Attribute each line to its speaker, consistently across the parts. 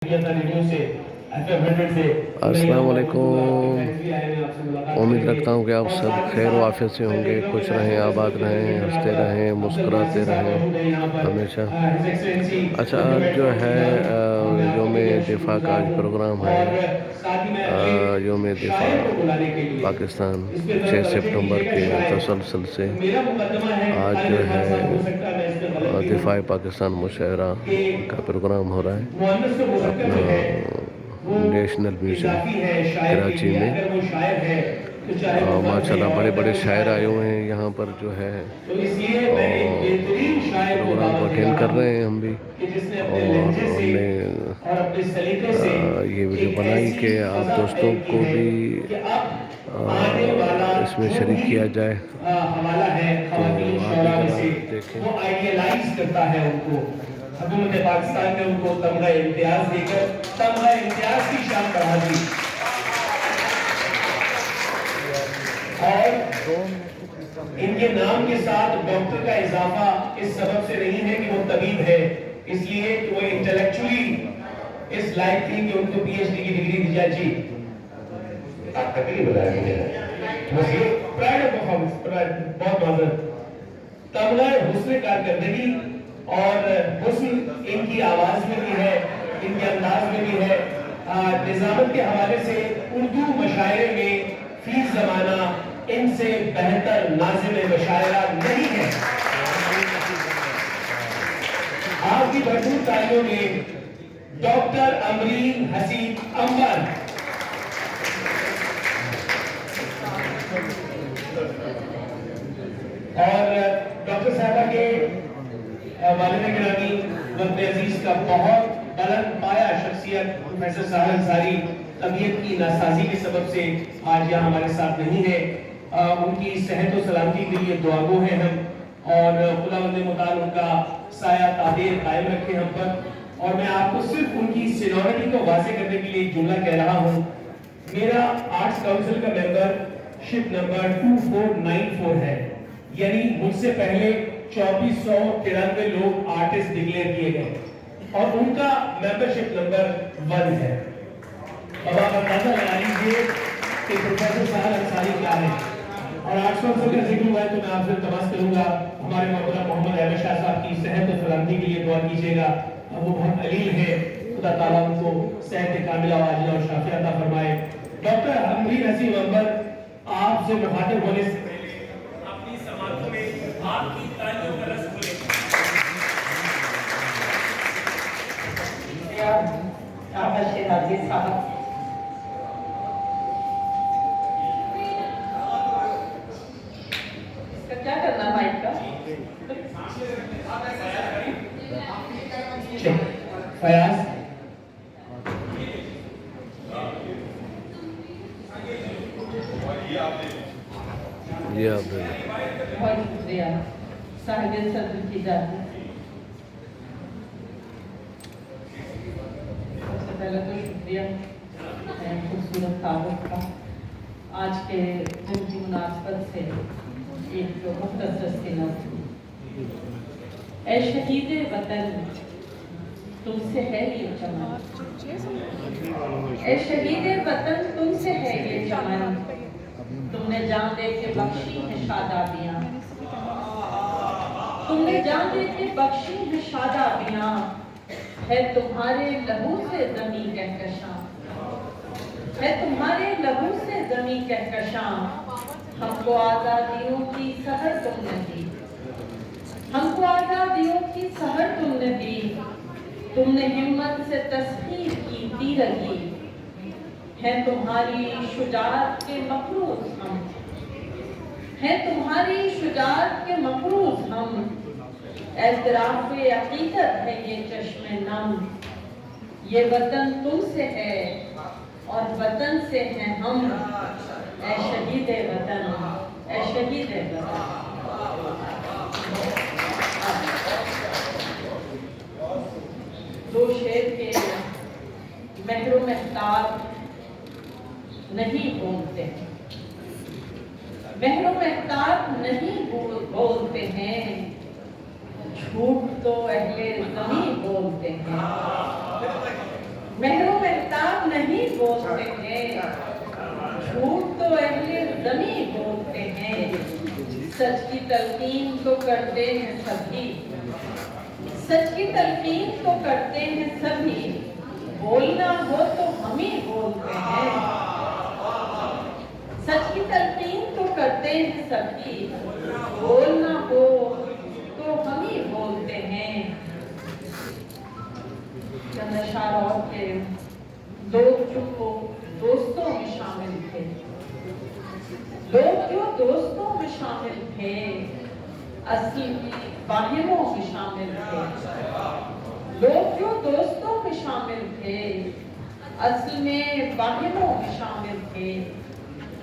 Speaker 1: अस्सलाम वालेकुम। उम्मीद रखता हूँ कि आप सब खैर व आफियत से होंगे, खुश रहें, आबाद रहें, हंसते रहें, मुस्कुराते रहें हमेशा। अच्छा, आज जो है यौम दिफा का आज प्रोग्राम है। यौम दिफा पाकिस्तान 6 सितंबर के तसलसल से आज जो है दिफा पाकिस्तान मुशायरा का प्रोग्राम हो रहा है अपना नेशनल म्यूज़ियम कराची में। माशाल्लाह बड़े बड़े शायर आए हुए हैं यहाँ पर जो है, और प्रोग्राम को अटेंड कर रहे हैं हम भी। और हमने ये वीडियो बनाई कि आप दोस्तों को भी इसमें शरीक किया जाए, तो आप भी देखें।
Speaker 2: वो आइडियलाइज करता है उनको, हुकूमत पाकिस्तान ने उनको तमगा इम्तियाज देकर तमगा इम्तियाज की शान बढ़ा दी। और इनके नाम के साथ डॉक्टर का इजाफा इस सबब से नहीं है कि वो तबीब है, इसलिए कि वो इंटेलेक्चुअली इस लायक थी कि उनको पीएचडी की डिग्री दी जाए। जी आप तकलीफ बताया मुझे प्राइड ऑफ परफॉर्मेंस, बहुत माजरत। तमगा हुस्न कारकर्दगी और हुस्न इनकी आवाज में भी है, इनके अंदाज में भी है। निजामत के हवाले से उर्दू मशायरे में फी ज़माना इनसे बेहतर नाज़िम मशायरा नहीं है। आपकी भरपूर तालियों में डॉक्टर अमरीन हसीन अंबर। और डॉक्टर साहबा के वालिद गिरामी वक्त अजीज का बहुत बुलंद पाया शख्सियत प्रोफेसर साहब अंसारी तबीयत की नासाजी के सबब से आज यहाँ हमारे साथ नहीं है। उनकी सेहत और सलामती के लिए दुआगो हैं हम, और खुदावंद मुताल उनका साया ताबीर कायम रखे हम पर। और मैं आपको सिर्फ उनकी सीनियरिटी को वाज़ेह करने के लिए एक जुमला कह रहा हूँ। मेरा आर्ट्स काउंसिल का मेंबरशिप नंबर 2494 है, यानी मुझसे पहले 2493 लोग आर्टिस्ट डिक्लेयर किए गए और उनका मेंबरशिप नंबर 1 है। अब आप अंदाजा लगा लीजिए कि प्रोफेसर साहब अंसारी क्या है। और आर्ट्स काउंसिल का जिक्र हुआ है तो मैं आपसे तमस करूंगा, हमारे मौलाना मोहम्मद अहमद शाह साहब की सेहत और सलामती के लिए दुआ कीजिएगा। अब वो बहुत अलील है, खुदा ताला उनको सेहत कामिला वाजिला और शाफिया अता फरमाए। डॉक्टर अमरीन हसीन अंबर, आपसे मुखातिब होने से अपनी समातों में आपकी तालियों का रस बोले। साहब क्या करना माइक का फयाज।
Speaker 1: ये आप
Speaker 3: बहुत शुक्रिया साहिब सदर की जाती। सबसे पहले तो शुक्रिया खूबसूरत दावत का। आज के दिन की मुनासबत से एक मुख्तसर सी नज़्म। ऐ शहीद वतन तुमसे है ये चमन, ऐ शहीद वतन तुमसे है ये चमन, तुमने जान दे के बख्शी है शादाबियां, तुमने जान दे के बख्शी है शादाबियां, है तुम्हारे लहू से ज़मी कहकशां, है तुम्हारे लहू से ज़मी कहकशां, हमको आज़ादियों की सहर तुमने दी, हमको आज़ादियों की सहर तुमने दी, तुमने हिम्मत से तस्बीह की तीरगी, है तुम्हारी शुजाअत के मफरूज हम, है तुम्हारी शुजाअत के मफरूज हम, एतराफ़े अक़ीदत है ये चश्मे नम, ये वतन तुमसे है और वतन से हैं हम, ऐ शहीद वतन, ऐ शहीद वतन। दो शेर के महरो महताब नहीं बोलते हैं, महरो महताब नहीं बोलते हैं, झूठ तो अहले ज़मीं बोलते हैं, नहीं बोलते हैं, झूठ तो अहले ज़मीं बोलते हैं, सच की तलकीन तो करते हैं सभी, सच की तलकीन तो करते हैं सभी, बोलना हो तो हम ही बोलते हैं, सच की तलकीन तो करते हैं सभी, बोलना हो तो हम ही बोलते हैं। चंद अशआर और थे। लोग जो दोस्तों में शामिल थे, लोग जो दोस्तों में शामिल थे, असली वाहिमों में शामिल थे। लोग जो दोस्तों में शामिल थे, असल में वाहिमों में शामिल थे।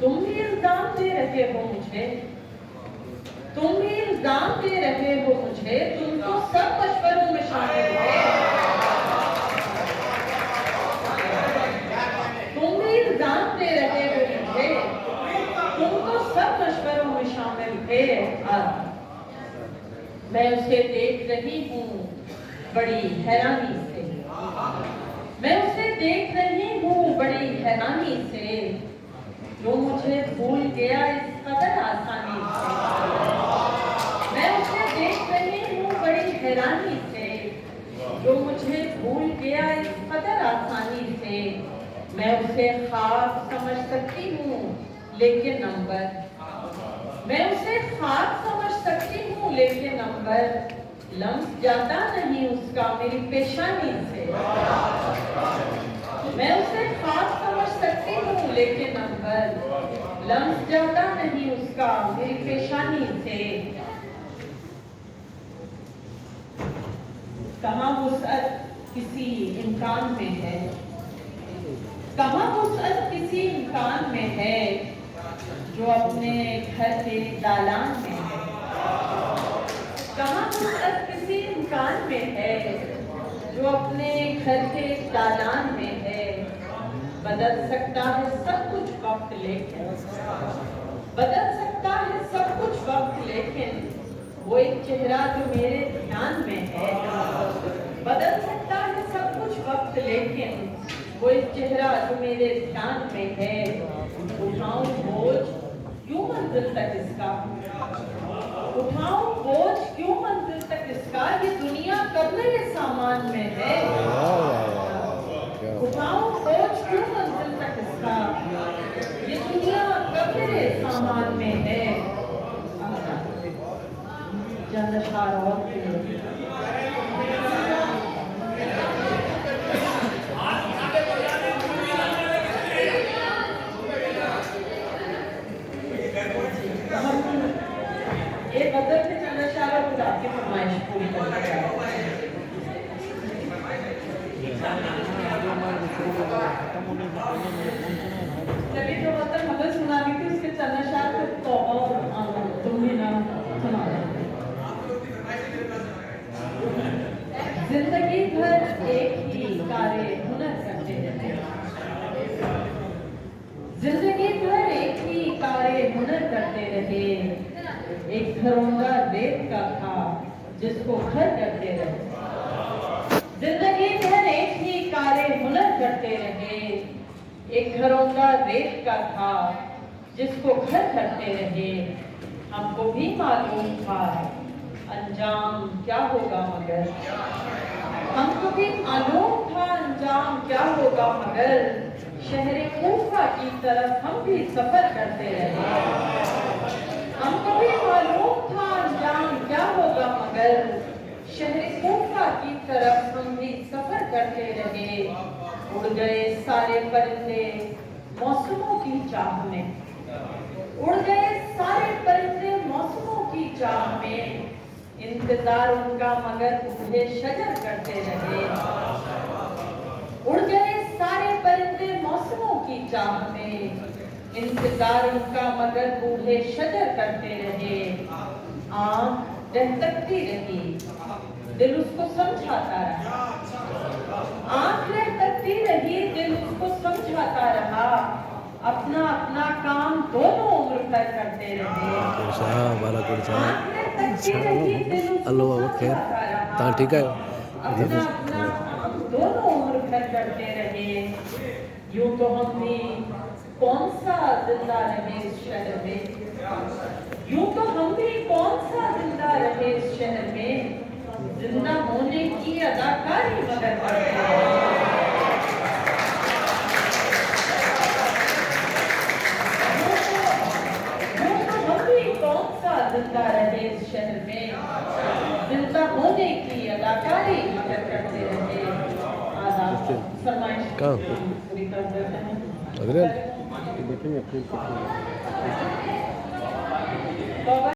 Speaker 3: तुम भी इल्जाम दे रहे हो मुझे, तुम भी इल्जाम दे रहे हो मुझे, तुम तो सब मशवरों में शामिल थे। तुम भी इल्जाम दे रहे हो मुझे, तुम तो सब मशवरों में शामिल थे। मैं उसे देख रही हूँ बड़ी हैरानी से, मैं उसे देख रही हूँ बड़ी हैरानी से, जो मुझे भूल गया इस कदर आसानी से। मैं उसे देख रही हूँ बड़ी हैरानी से, जो मुझे भूल गया इस कदर आसानी से। मैं उसे ख्वाब समझ सकती हूँ लेकिन नंबर, मैं उसे ख्वाब समझ सकती हूँ लेकिन नंबर लम्स जाता नहीं उसका मेरी पेशानी से। मैं उसे ख्वाब समझ सकती हूँ लेकिन नंबर लम्स जाता नहीं उसका मेरी पेशानी से। कहाँ वुसअत किसी इम्कान में है, कहाँ वुसअत किसी इम्कान में है, जो अपने घर के दालान में है। कहाँ वुसअत किसी इम्कान में है, जो अपने घर के दालान में है। बदल सकता है सब कुछ वक्त लेकिन, बदल सकता है सब कुछ वक्त लेकिन, वो एक चेहरा जो मेरे ध्यान में है। बदल सकता है सब कुछ वक्त लेकिन, वो एक चेहरा जो मेरे ध्यान में है। उठाऊं बोझ क्यों मंजिल तक इसका, उठाऊं बोझ क्यों मंजिल तक इसका, ये दुनिया कब मेरे सामान में है। उठाऊं बोझ क्यों मंजिल तक इसका, ये दुनिया कब मेरे सामान में है। चंद अशआर और थे। ये गजल के चंद अशआर और खुदा की फरमाइश पूरी करना चाहते हैं। चलिए जो गजल हमें सुनानी थी उसके चंद अशआर तो और तुम भी ना सुना रहे। जिंदगी भर एक ही कार्य हुनर करते रहते, जिंदगी भर एक ही कार्य हुनर करते रहे। एक घरौंदा रेत का था जिसको घर करते रहे, जिंदगी भर एक ही कार्य हुनर करते रहे। एक घरौंदा रेत का था जिसको घर करते रहे। हमको भी मालूम था अंजाम क्या होगा मगर, हमको भी मालूम था अंजाम क्या होगा मगर, शहरे कूफा की तरफ हम भी सफर करते रहे। हमको भी मालूम था अंजाम क्या होगा मगर, शहरे कूफा की तरफ हम भी सफर करते रहे। उड़ गए सारे परिंदे मौसमों की चाह में, उड़ गए सारे परिंदे मौसमों की चाह में। इंतजार उनका मगर बूढ़े शजर करते रहे। उड़ गए सारे परिंदे मौसमों की चाह में, इंतजार उनका मगर बूढ़े शजर करते रहे। आँख दहकती रही दिल उसको समझाता रहा, आँख दहकती रही दिल उसको समझाता रहा। अपना अपना काम दोनों उम्र भर करते रहे।
Speaker 1: हेलो बाबा खैर ता ठीक है
Speaker 3: अपना अपना काम दोनों उम्र भर करते रहे। यूं तो हम भी कौन सा जिंदा रहे इस शहर में, यूं तो हम भी कौन सा जिंदा रहे इस शहर में, जिंदा होने की अदाकारी मगर करते हैं। यूं तो हम भी कौन सा जिंदा रहे इस शहर में, जिंदा होने की अदाकारी मगर करते रहे। आदाब फरमाइश
Speaker 1: कहाँ?
Speaker 3: पूरी कर देते हैं।
Speaker 1: अदरिया
Speaker 3: बाबा